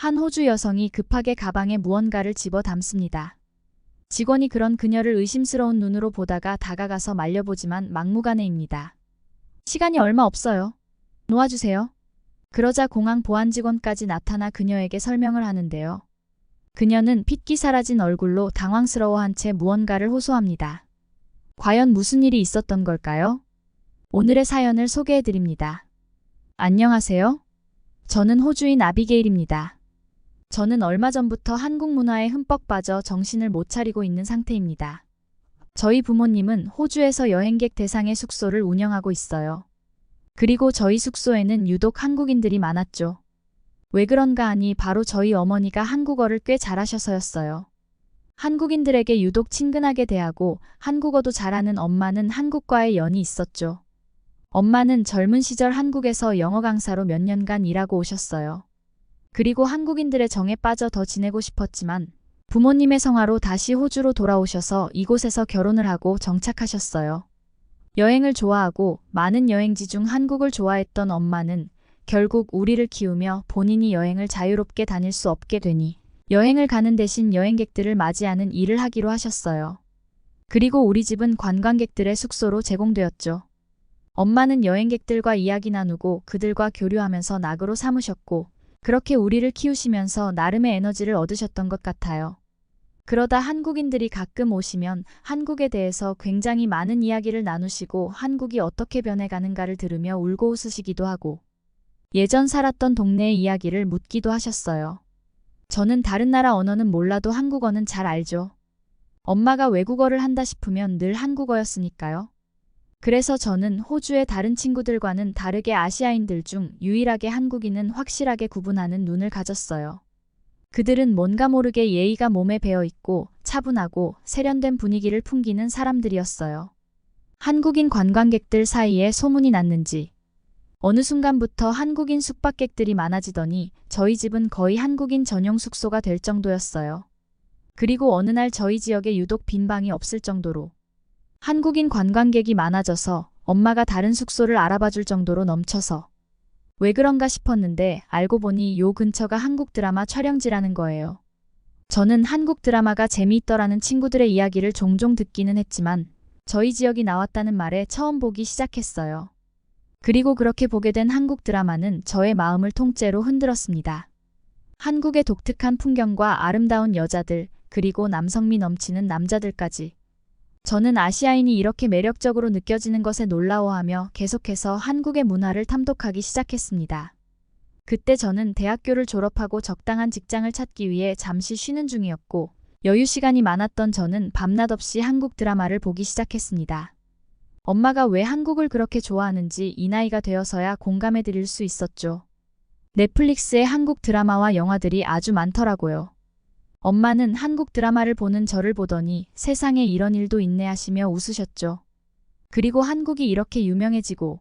한 호주 여성이 급하게 가방에 무언가를 집어 담습니다. 직원이 그런 그녀를 의심스러운 눈으로 보다가 다가가서 말려보지만 막무가내입니다. 시간이 얼마 없어요. 놓아주세요. 그러자 공항 보안 직원까지 나타나 그녀에게 설명을 하는데요. 그녀는 핏기 사라진 얼굴로 당황스러워한 채 무언가를 호소합니다. 과연 무슨 일이 있었던 걸까요? 오늘의 사연을 소개해드립니다. 안녕하세요. 저는 호주인 아비게일입니다. 저는 얼마 전부터 한국 문화에 흠뻑 빠져 정신을 못 차리고 있는 상태입니다. 저희 부모님은 호주에서 여행객 대상의 숙소를 운영하고 있어요. 그리고 저희 숙소에는 유독 한국인들이 많았죠. 왜 그런가 하니 바로 저희 어머니가 한국어를 꽤 잘하셔서였어요. 한국인들에게 유독 친근하게 대하고 한국어도 잘하는 엄마는 한국과의 연이 있었죠. 엄마는 젊은 시절 한국에서 영어 강사로 몇 년간 일하고 오셨어요. 그리고 한국인들의 정에 빠져 더 지내고 싶었지만 부모님의 성화로 다시 호주로 돌아오셔서 이곳에서 결혼을 하고 정착하셨어요. 여행을 좋아하고 많은 여행지 중 한국을 좋아했던 엄마는 결국 우리를 키우며 본인이 여행을 자유롭게 다닐 수 없게 되니 여행을 가는 대신 여행객들을 맞이하는 일을 하기로 하셨어요. 그리고 우리 집은 관광객들의 숙소로 제공되었죠. 엄마는 여행객들과 이야기 나누고 그들과 교류하면서 낙으로 삼으셨고 그렇게 우리를 키우시면서 나름의 에너지를 얻으셨던 것 같아요. 그러다 한국인들이 가끔 오시면 한국에 대해서 굉장히 많은 이야기를 나누시고 한국이 어떻게 변해가는가를 들으며 울고 웃으시기도 하고 예전 살았던 동네의 이야기를 묻기도 하셨어요. 저는 다른 나라 언어는 몰라도 한국어는 잘 알죠. 엄마가 외국어를 한다 싶으면 늘 한국어였으니까요. 그래서 저는 호주의 다른 친구들과는 다르게 아시아인들 중 유일하게 한국인은 확실하게 구분하는 눈을 가졌어요. 그들은 뭔가 모르게 예의가 몸에 배어 있고 차분하고 세련된 분위기를 풍기는 사람들이었어요. 한국인 관광객들 사이에 소문이 났는지 어느 순간부터 한국인 숙박객들이 많아지더니 저희 집은 거의 한국인 전용 숙소가 될 정도였어요. 그리고 어느 날 저희 지역에 유독 빈 방이 없을 정도로 한국인 관광객이 많아져서 엄마가 다른 숙소를 알아봐 줄 정도로 넘쳐서 왜 그런가 싶었는데 알고 보니 요 근처가 한국 드라마 촬영지라는 거예요. 저는 한국 드라마가 재미있더라는 친구들의 이야기를 종종 듣기는 했지만 저희 지역이 나왔다는 말에 처음 보기 시작했어요. 그리고 그렇게 보게 된 한국 드라마는 저의 마음을 통째로 흔들었습니다. 한국의 독특한 풍경과 아름다운 여자들, 그리고 남성미 넘치는 남자들까지. 저는 아시아인이 이렇게 매력적으로 느껴지는 것에 놀라워하며 계속해서 한국의 문화를 탐독하기 시작했습니다. 그때 저는 대학교를 졸업하고 적당한 직장을 찾기 위해 잠시 쉬는 중이었고 여유 시간이 많았던 저는 밤낮 없이 한국 드라마를 보기 시작했습니다. 엄마가 왜 한국을 그렇게 좋아하는지 이 나이가 되어서야 공감해 드릴 수 있었죠. 넷플릭스에 한국 드라마와 영화들이 아주 많더라고요. 엄마는 한국 드라마를 보는 저를 보더니 세상에 이런 일도 있네 하시며 웃으셨죠. 그리고 한국이 이렇게 유명해지고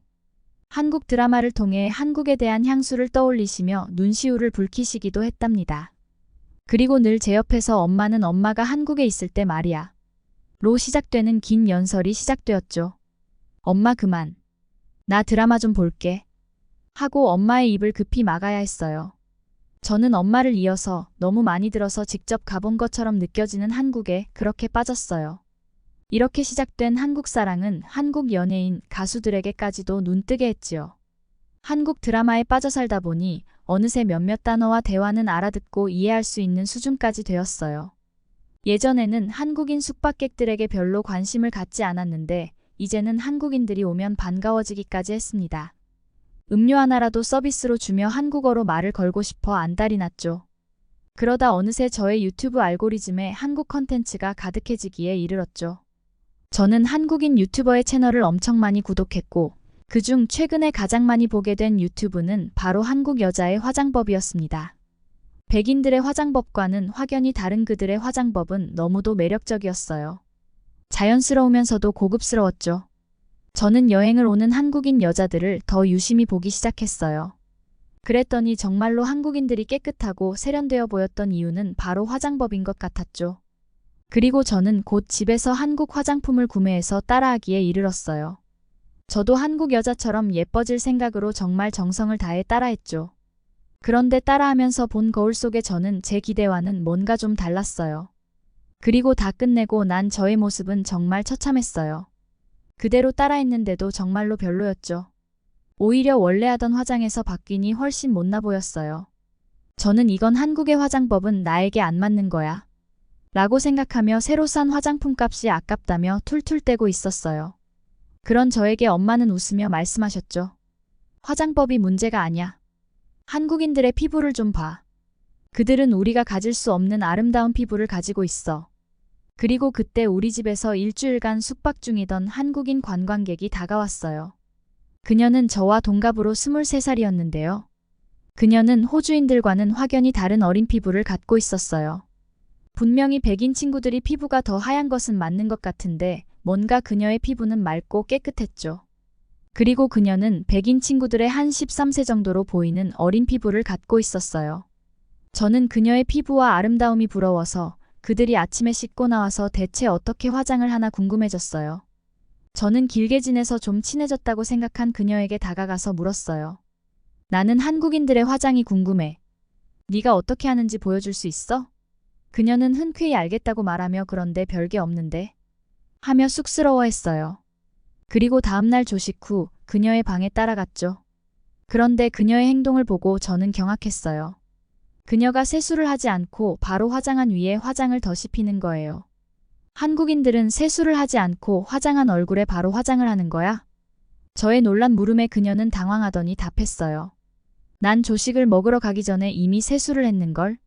한국 드라마를 통해 한국에 대한 향수를 떠올리시며 눈시울을 붉히시기도 했답니다. 그리고 늘 제 옆에서 엄마는 엄마가 한국에 있을 때 말이야. 로 시작되는 긴 연설이 시작되었죠. 엄마 그만. 나 드라마 좀 볼게. 하고 엄마의 입을 급히 막아야 했어요. 저는 엄마를 이어서 너무 많이 들어서 직접 가본 것처럼 느껴지는 한국에 그렇게 빠졌어요. 이렇게 시작된 한국 사랑은 한국 연예인, 가수들에게까지도 눈뜨게 했지요. 한국 드라마에 빠져 살다 보니 어느새 몇몇 단어와 대화는 알아듣고 이해할 수 있는 수준까지 되었어요. 예전에는 한국인 숙박객들에게 별로 관심을 갖지 않았는데 이제는 한국인들이 오면 반가워지기까지 했습니다. 음료 하나라도 서비스로 주며 한국어로 말을 걸고 싶어 안달이 났죠. 그러다 어느새 저의 유튜브 알고리즘에 한국 컨텐츠가 가득해지기에 이르렀죠. 저는 한국인 유튜버의 채널을 엄청 많이 구독했고 그중 최근에 가장 많이 보게 된 유튜브는 바로 한국 여자의 화장법이었습니다. 백인들의 화장법과는 확연히 다른 그들의 화장법은 너무도 매력적이었어요. 자연스러우면서도 고급스러웠죠. 저는 여행을 오는 한국인 여자들을 더 유심히 보기 시작했어요. 그랬더니 정말로 한국인들이 깨끗하고 세련되어 보였던 이유는 바로 화장법인 것 같았죠. 그리고 저는 곧 집에서 한국 화장품을 구매해서 따라하기에 이르렀어요. 저도 한국 여자처럼 예뻐질 생각으로 정말 정성을 다해 따라했죠. 그런데 따라하면서 본 거울 속의 저는 제 기대와는 뭔가 좀 달랐어요. 그리고 다 끝내고 난 저의 모습은 정말 처참했어요. 그대로 따라했는데도 정말로 별로였죠. 오히려 원래 하던 화장에서 바뀌니 훨씬 못나 보였어요. 저는 이건 한국의 화장법은 나에게 안 맞는 거야 라고 생각하며 새로 산 화장품 값이 아깝다며 툴툴 떼고 있었어요. 그런 저에게 엄마는 웃으며 말씀하셨죠. 화장법이 문제가 아냐. 한국인들의 피부를 좀 봐. 그들은 우리가 가질 수 없는 아름다운 피부를 가지고 있어. 그리고 그때 우리 집에서 일주일간 숙박 중이던 한국인 관광객이 다가왔어요. 그녀는 저와 동갑으로 23살이었는데요. 그녀는 호주인들과는 확연히 다른 어린 피부를 갖고 있었어요. 분명히 백인 친구들이 피부가 더 하얀 것은 맞는 것 같은데 뭔가 그녀의 피부는 맑고 깨끗했죠. 그리고 그녀는 백인 친구들의 한 13세 정도로 보이는 어린 피부를 갖고 있었어요. 저는 그녀의 피부와 아름다움이 부러워서 그들이 아침에 씻고 나와서 대체 어떻게 화장을 하나 궁금해졌어요. 저는 길게 지내서 좀 친해졌다고 생각한 그녀에게 다가가서 물었어요. 나는 한국인들의 화장이 궁금해. 네가 어떻게 하는지 보여줄 수 있어? 그녀는 흔쾌히 알겠다고 말하며 그런데 별게 없는데 하며 쑥스러워했어요. 그리고 다음날 조식 후 그녀의 방에 따라갔죠. 그런데 그녀의 행동을 보고 저는 경악했어요. 그녀가 세수를 하지 않고 바로 화장한 위에 화장을 더 씹히는 거예요. 한국인들은 세수를 하지 않고 화장한 얼굴에 바로 화장을 하는 거야? 저의 놀란 물음에 그녀는 당황하더니 답했어요. 난 조식을 먹으러 가기 전에 이미 세수를 했는걸?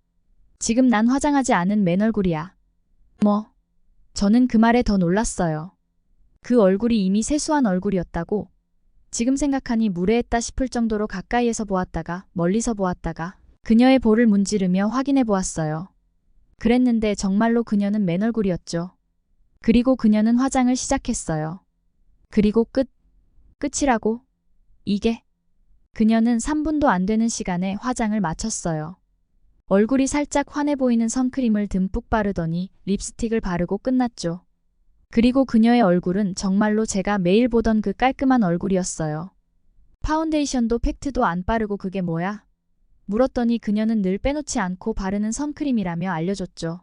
지금 난 화장하지 않은 맨 얼굴이야. 뭐? 저는 그 말에 더 놀랐어요. 그 얼굴이 이미 세수한 얼굴이었다고? 지금 생각하니 무례했다 싶을 정도로 가까이에서 보았다가 멀리서 보았다가 그녀의 볼을 문지르며 확인해 보았어요. 그랬는데 정말로 그녀는 맨 얼굴이었죠. 그리고 그녀는 화장을 시작했어요. 그리고 끝이라고? 이게? 그녀는 3분도 안 되는 시간에 화장을 마쳤어요. 얼굴이 살짝 환해 보이는 선크림을 듬뿍 바르더니 립스틱을 바르고 끝났죠. 그리고 그녀의 얼굴은 정말로 제가 매일 보던 그 깔끔한 얼굴이었어요. 파운데이션도 팩트도 안 바르고 그게 뭐야? 물었더니 그녀는 늘 빼놓지 않고 바르는 선크림이라며 알려줬죠.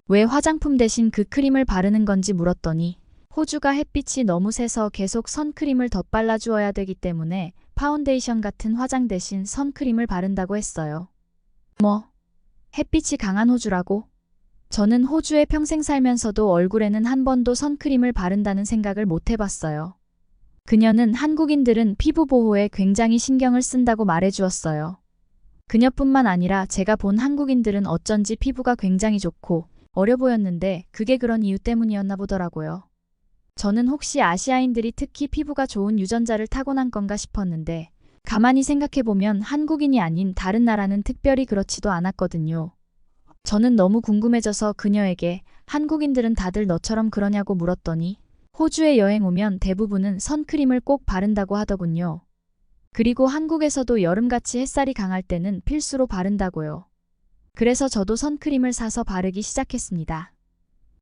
왜 화장품 대신 그 크림을 바르는 건지 물었더니 호주가 햇빛이 너무 세서 계속 선크림을 덧발라 주어야 되기 때문에 파운데이션 같은 화장 대신 선크림을 바른다고 했어요. 뭐? 햇빛이 강한 호주라고? 저는 호주에 평생 살면서도 얼굴에는 한 번도 선크림을 바른다는 생각을 못 해봤어요. 그녀는 한국인들은 피부 보호에 굉장히 신경을 쓴다고 말해주었어요. 그녀뿐만 아니라 제가 본 한국인들은 어쩐지 피부가 굉장히 좋고 어려 보였는데 그게 그런 이유 때문이었나 보더라고요. 저는 혹시 아시아인들이 특히 피부가 좋은 유전자를 타고난 건가 싶었는데 가만히 생각해보면 한국인이 아닌 다른 나라는 특별히 그렇지도 않았거든요. 저는 너무 궁금해져서 그녀에게 한국인들은 다들 너처럼 그러냐고 물었더니 호주에 여행 오면 대부분은 선크림을 꼭 바른다고 하더군요. 그리고 한국에서도 여름같이 햇살이 강할 때는 필수로 바른다고요. 그래서 저도 선크림을 사서 바르기 시작했습니다.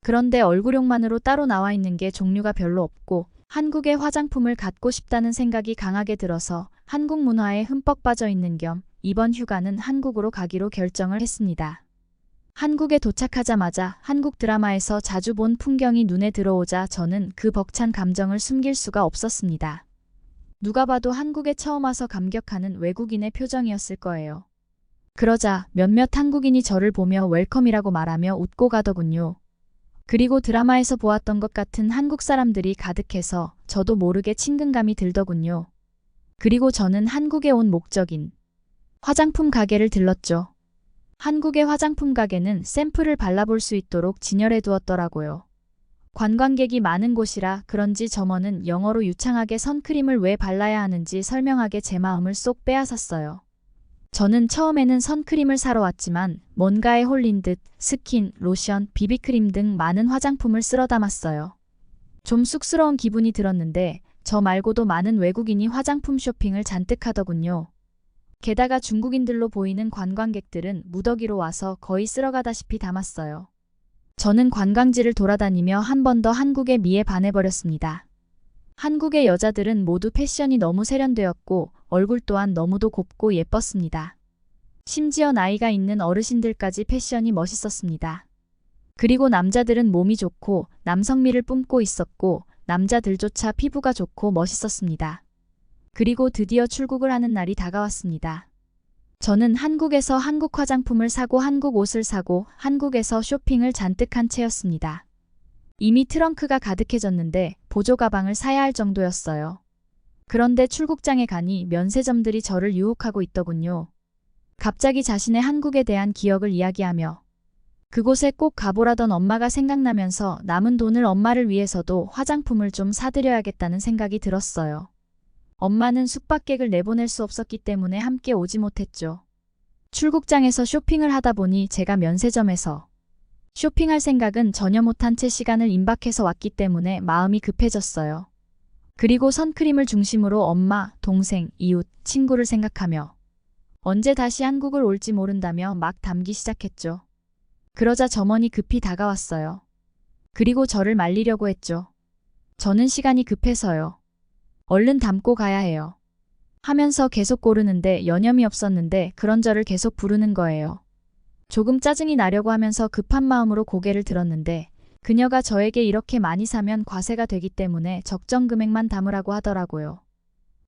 그런데 얼굴용만으로 따로 나와 있는 게 종류가 별로 없고 한국의 화장품을 갖고 싶다는 생각이 강하게 들어서 한국 문화에 흠뻑 빠져 있는 겸 이번 휴가는 한국으로 가기로 결정을 했습니다. 한국에 도착하자마자 한국 드라마에서 자주 본 풍경이 눈에 들어오자 저는 그 벅찬 감정을 숨길 수가 없었습니다. 누가 봐도 한국에 처음 와서 감격하는 외국인의 표정이었을 거예요. 그러자 몇몇 한국인이 저를 보며 웰컴이라고 말하며 웃고 가더군요. 그리고 드라마에서 보았던 것 같은 한국 사람들이 가득해서 저도 모르게 친근감이 들더군요. 그리고 저는 한국에 온 목적인 화장품 가게를 들렀죠. 한국의 화장품 가게는 샘플을 발라볼 수 있도록 진열해 두었더라고요. 관광객이 많은 곳이라 그런지 점원은 영어로 유창하게 선크림을 왜 발라야 하는지 설명하게 제 마음을 쏙 빼앗았어요. 저는 처음에는 선크림을 사러 왔지만 뭔가에 홀린 듯 스킨, 로션, 비비크림 등 많은 화장품을 쓸어 담았어요. 좀 쑥스러운 기분이 들었는데 저 말고도 많은 외국인이 화장품 쇼핑을 잔뜩 하더군요. 게다가 중국인들로 보이는 관광객들은 무더기로 와서 거의 쓸어가다시피 담았어요. 저는 관광지를 돌아다니며 한 번 더 한국의 미에 반해버렸습니다. 한국의 여자들은 모두 패션이 너무 세련되었고 얼굴 또한 너무도 곱고 예뻤습니다. 심지어 나이가 있는 어르신들까지 패션이 멋있었습니다. 그리고 남자들은 몸이 좋고 남성미를 뿜고 있었고 남자들조차 피부가 좋고 멋있었습니다. 그리고 드디어 출국을 하는 날이 다가왔습니다. 저는 한국에서 한국 화장품을 사고 한국 옷을 사고 한국에서 쇼핑을 잔뜩 한 채였습니다. 이미 트렁크가 가득해졌는데 보조 가방을 사야 할 정도였어요. 그런데 출국장에 가니 면세점들이 저를 유혹하고 있더군요. 갑자기 자신의 한국에 대한 기억을 이야기하며 그곳에 꼭 가보라던 엄마가 생각나면서 남은 돈을 엄마를 위해서도 화장품을 좀 사드려야겠다는 생각이 들었어요. 엄마는 숙박객을 내보낼 수 없었기 때문에 함께 오지 못했죠. 출국장에서 쇼핑을 하다 보니 제가 면세점에서 쇼핑할 생각은 전혀 못한 채 시간을 임박해서 왔기 때문에 마음이 급해졌어요. 그리고 선크림을 중심으로 엄마, 동생, 이웃, 친구를 생각하며 언제 다시 한국을 올지 모른다며 막 담기 시작했죠. 그러자 점원이 급히 다가왔어요. 그리고 저를 말리려고 했죠. 저는 시간이 급해서요. 얼른 담고 가야 해요. 하면서 계속 고르는데 여념이 없었는데 그런 저를 계속 부르는 거예요. 조금 짜증이 나려고 하면서 급한 마음으로 고개를 들었는데 그녀가 저에게 이렇게 많이 사면 과세가 되기 때문에 적정 금액만 담으라고 하더라고요.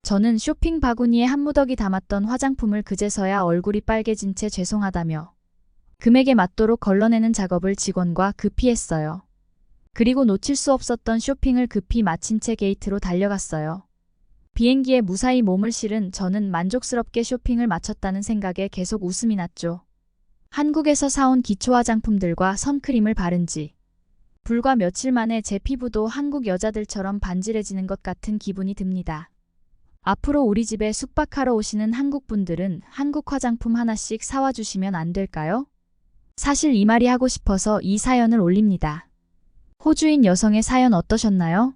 저는 쇼핑 바구니에 한 무더기 담았던 화장품을 그제서야 얼굴이 빨개진 채 죄송하다며 금액에 맞도록 걸러내는 작업을 직원과 급히 했어요. 그리고 놓칠 수 없었던 쇼핑을 급히 마친 채 게이트로 달려갔어요. 비행기에 무사히 몸을 실은 저는 만족스럽게 쇼핑을 마쳤다는 생각에 계속 웃음이 났죠. 한국에서 사온 기초 화장품들과 선크림을 바른 지 불과 며칠 만에 제 피부도 한국 여자들처럼 반질해지는 것 같은 기분이 듭니다. 앞으로 우리 집에 숙박하러 오시는 한국 분들은 한국 화장품 하나씩 사와 주시면 안 될까요? 사실 이 말이 하고 싶어서 이 사연을 올립니다. 호주인 여성의 사연 어떠셨나요?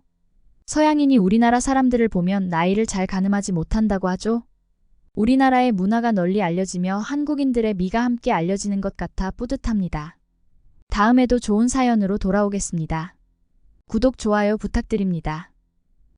서양인이 우리나라 사람들을 보면 나이를 잘 가늠하지 못한다고 하죠. 우리나라의 문화가 널리 알려지며 한국인들의 미가 함께 알려지는 것 같아 뿌듯합니다. 다음에도 좋은 사연으로 돌아오겠습니다. 구독, 좋아요 부탁드립니다.